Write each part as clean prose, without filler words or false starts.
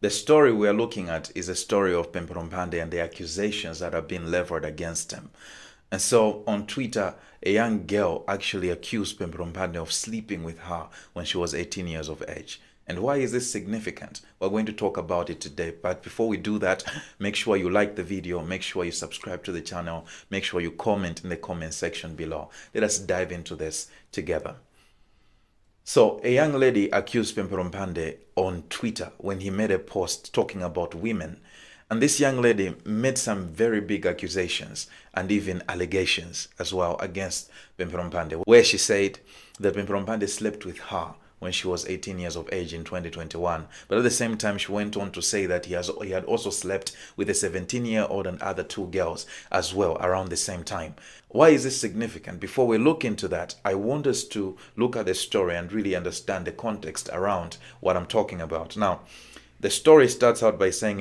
The story we are looking at is a story of Pemphero Mphande and the accusations that have been leveled against him. And so on Twitter, a young girl actually accused Pemphero Mphande of sleeping with her when she was 18 years of age. And why is this significant? We're going to talk about it today. But before we do that, make sure you like the video, make sure you subscribe to the channel, make sure you comment in the comment section below. Let us dive into this together. So, a young lady accused Pemphero Mphande on Twitter when he made a post talking about women. And this young lady made some very big accusations and even allegations as well against Pemphero Mphande, where she said that Pemphero Mphande slept with her when she was 18 years of age in 2021. But at the same time, she went on to say that he had also slept with a 17-year-old and other two girls as well around the same time. Why is this significant? Before we look into that, I want us to look at the story and really understand the context around what I'm talking about. Now, the story starts out by saying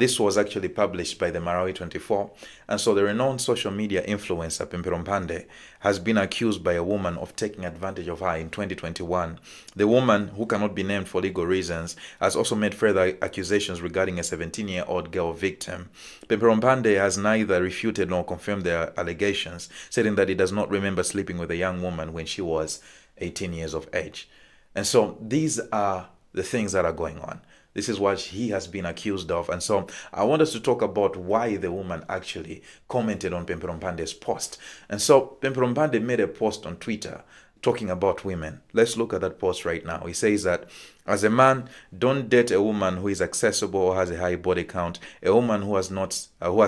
this was actually published by the Marawi 24, and so the renowned social media influencer Pemphero Mphande has been accused by a woman of taking advantage of her in 2021. The woman, who cannot be named for legal reasons, has also made further accusations regarding a 17-year-old girl victim. Pemphero Mphande has neither refuted nor confirmed their allegations, saying that he does not remember sleeping with a young woman when she was 18 years of age. And so these are the things that are going on. This is what he has been accused of. And so I want us to talk about why the woman actually commented on Pemphero Mpande's post. And so Pemphero Mphande made a post on Twitter talking about women. Let's look at that post right now. He says that, as a man, don't date a woman who is accessible or has a high body count. A woman who has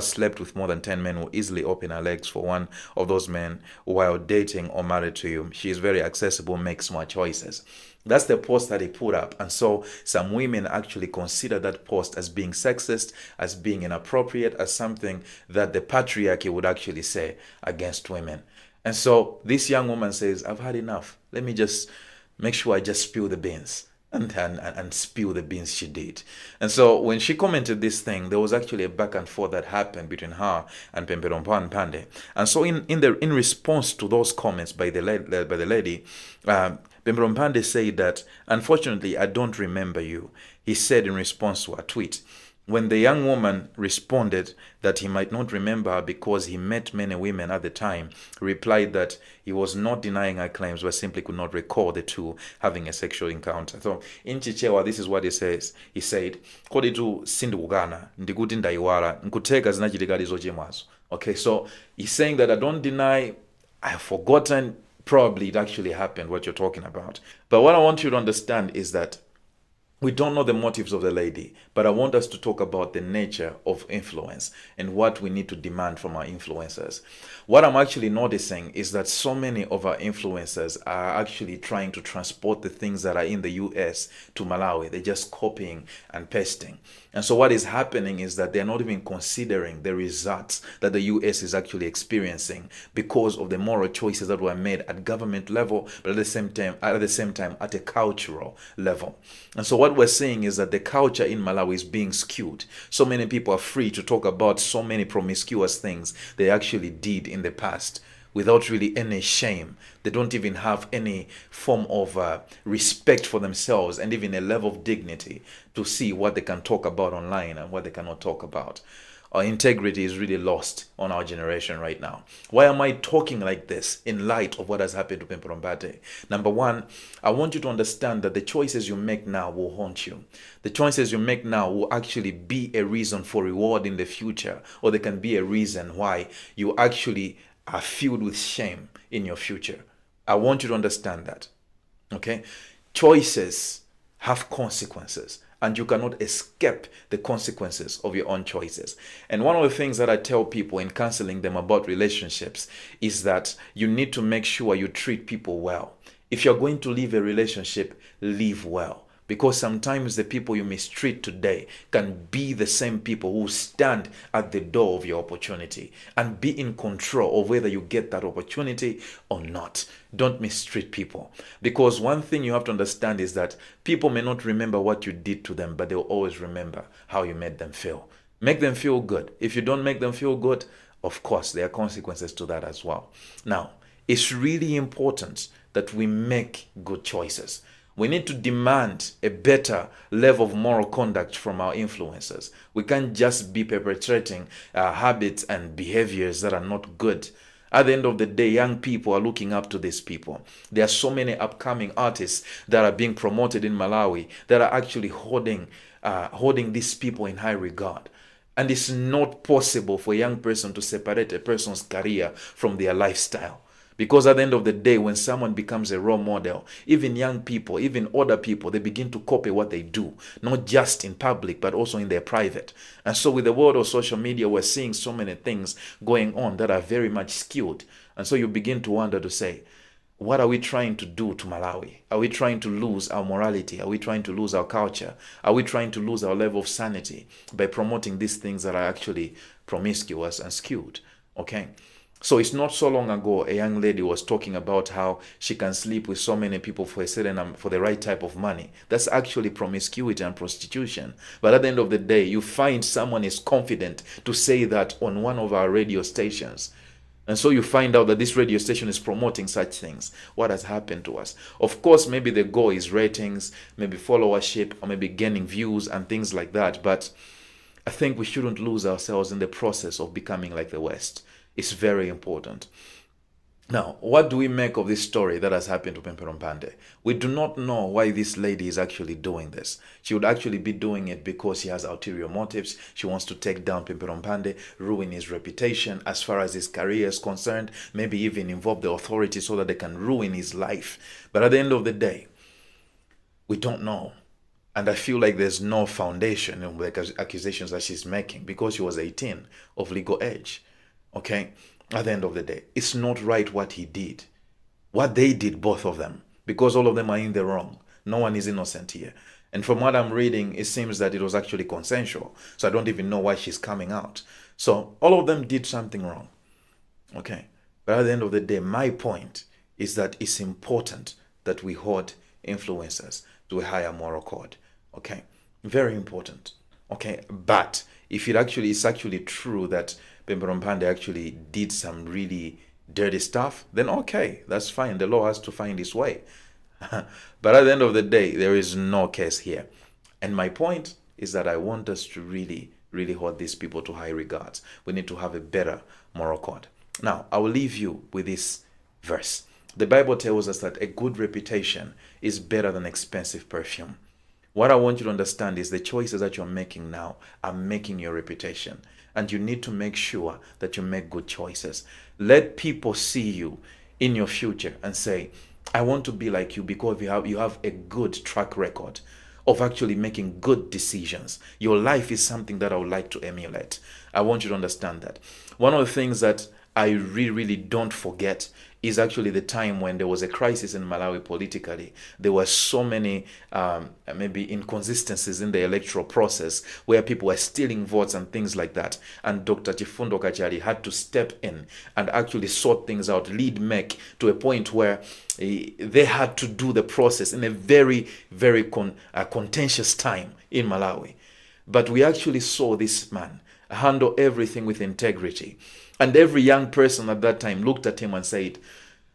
slept with more than 10 men will easily open her legs for one of those men while dating or married to you. She is very accessible, makes smart choices. That's the post that he put up. And so some women actually consider that post as being sexist, as being inappropriate, as something that the patriarchy would actually say against women. And so this young woman says, I've had enough. Let me just make sure I just spill the beans. And spill the beans she did. And so when she commented this thing, there was actually a back and forth that happened between her and Pemphero Mphande. And so in response to those comments by the lady, Pemphero Mphande said that, unfortunately, I don't remember you. He said in response to a tweet. When the young woman responded that he might not remember her because he met many women at the time, he replied that he was not denying her claims, but simply could not recall the two having a sexual encounter. So in Chichewa, this is what he says. He said, "Kodi tu sindikukana, ndikuti ndaiwala, nkuteka zinachitika zochimwazo." Okay, so he's saying that I don't deny, I have forgotten. Probably it actually happened, what you're talking about. But what I want you to understand is that we don't know the motives of the lady, but I want us to talk about the nature of influence and what we need to demand from our influencers. What I'm actually noticing is that so many of our influencers are actually trying to transport the things that are in the US to Malawi. They're just copying and pasting. And so what is happening is that they're not even considering the results that the US is actually experiencing because of the moral choices that were made at government level, but at the same time at a cultural level. And so what we're seeing is that the culture in Malawi is being skewed. So many people are free to talk about so many promiscuous things they actually did in the past without really any shame. They don't even have any form of respect for themselves and even a level of dignity to see what they can talk about online and what they cannot talk about. Our integrity is really lost on our generation right now. Why am I talking like this in light of what has happened to Pemphero Mphande? Number one, I want you to understand that the choices you make now will haunt you. The choices you make now will actually be a reason for reward in the future, or they can be a reason why you actually are filled with shame in your future. I want you to understand that. Okay? Choices have consequences, and you cannot escape the consequences of your own choices. And one of the things that I tell people in counseling them about relationships is that you need to make sure you treat people well. If you're going to leave a relationship, live well. Because sometimes the people you mistreat today can be the same people who stand at the door of your opportunity and be in control of whether you get that opportunity or not. Don't mistreat people. Because one thing you have to understand is that people may not remember what you did to them, but they'll always remember how you made them feel. Make them feel good. If you don't make them feel good, of course, there are consequences to that as well. Now, it's really important that we make good choices. We need to demand a better level of moral conduct from our influencers. We can't just be perpetrating habits and behaviors that are not good. At the end of the day, young people are looking up to these people. There are so many upcoming artists that are being promoted in Malawi that are actually holding these people in high regard. And it's not possible for a young person to separate a person's career from their lifestyle. Because at the end of the day, when someone becomes a role model, even young people, even older people, they begin to copy what they do, not just in public, but also in their private. And so with the world of social media, we're seeing so many things going on that are very much skewed. And so you begin to wonder to say, what are we trying to do to Malawi? Are we trying to lose our morality? Are we trying to lose our culture? Are we trying to lose our level of sanity by promoting these things that are actually promiscuous and skewed? Okay. So it's not so long ago a young lady was talking about how she can sleep with so many people for for the right type of money. That's actually promiscuity and prostitution. But at the end of the day, you find someone is confident to say that on one of our radio stations. And so you find out that this radio station is promoting such things. What has happened to us? Of course, maybe the goal is ratings, maybe followership, or maybe gaining views and things like that. But I think we shouldn't lose ourselves in the process of becoming like the West. It's very important. Now, what do we make of this story that has happened to Pemphero Mphande? We do not know why this lady is actually doing this. She would actually be doing it because she has ulterior motives. She wants to take down Pemphero Mphande, ruin his reputation as far as his career is concerned, maybe even involve the authorities so that they can ruin his life. But at the end of the day, we don't know. And I feel like there's no foundation in the accusations that she's making because she was 18 of legal age. Okay, at the end of the day, it's not right what he did. What they did, both of them, because all of them are in the wrong. No one is innocent here. And from what I'm reading, it seems that it was actually consensual. So I don't even know why she's coming out. So all of them did something wrong. Okay, but at the end of the day, my point is that it's important that we hold influencers to a higher moral code. Okay, very important. Okay, but if it's actually true that Pemphero Mphande actually did some really dirty stuff, then okay, that's fine. The law has to find its way. But at the end of the day, there is no case here. And my point is that I want us to really, really hold these people to high regards. We need to have a better moral code. Now, I will leave you with this verse. The Bible tells us that a good reputation is better than expensive perfume. What I want you to understand is the choices that you're making now are making your reputation. And you need to make sure that you make good choices. Let people see you in your future and say, I want to be like you because you have a good track record of actually making good decisions. Your life is something that I would like to emulate. I want you to understand that. One of the things that I really, really don't forget is actually the time when there was a crisis in Malawi politically. There were so many maybe inconsistencies in the electoral process where people were stealing votes and things like that. And Dr. Chifundo Kachari had to step in and actually sort things out, lead MEC to a point where they had to do the process in a very, very contentious time in Malawi. But we actually saw this man handle everything with integrity. And every young person at that time looked at him and said,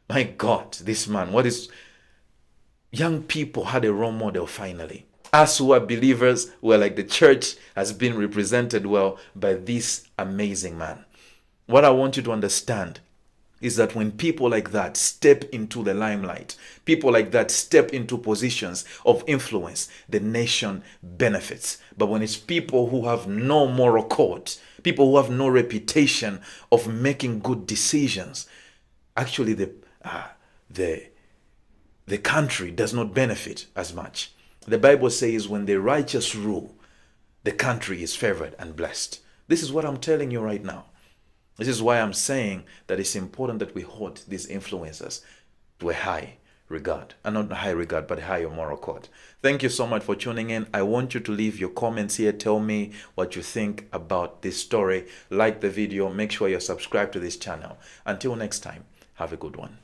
my God, this man, what is... Young people had a role model finally. Us who are believers, were like the church has been represented well by this amazing man. What I want you to understand is that when people like that step into the limelight, people like that step into positions of influence, the nation benefits. But when it's people who have no moral code, people who have no reputation of making good decisions, actually the country does not benefit as much. The Bible says when the righteous rule, the country is favored and blessed. This is what I'm telling you right now. This is why I'm saying that it's important that we hold these influencers to a high regard. And not a high regard, but a higher moral code. Thank you so much for tuning in. I want you to leave your comments here. Tell me what you think about this story. Like the video. Make sure you're subscribed to this channel. Until next time, have a good one.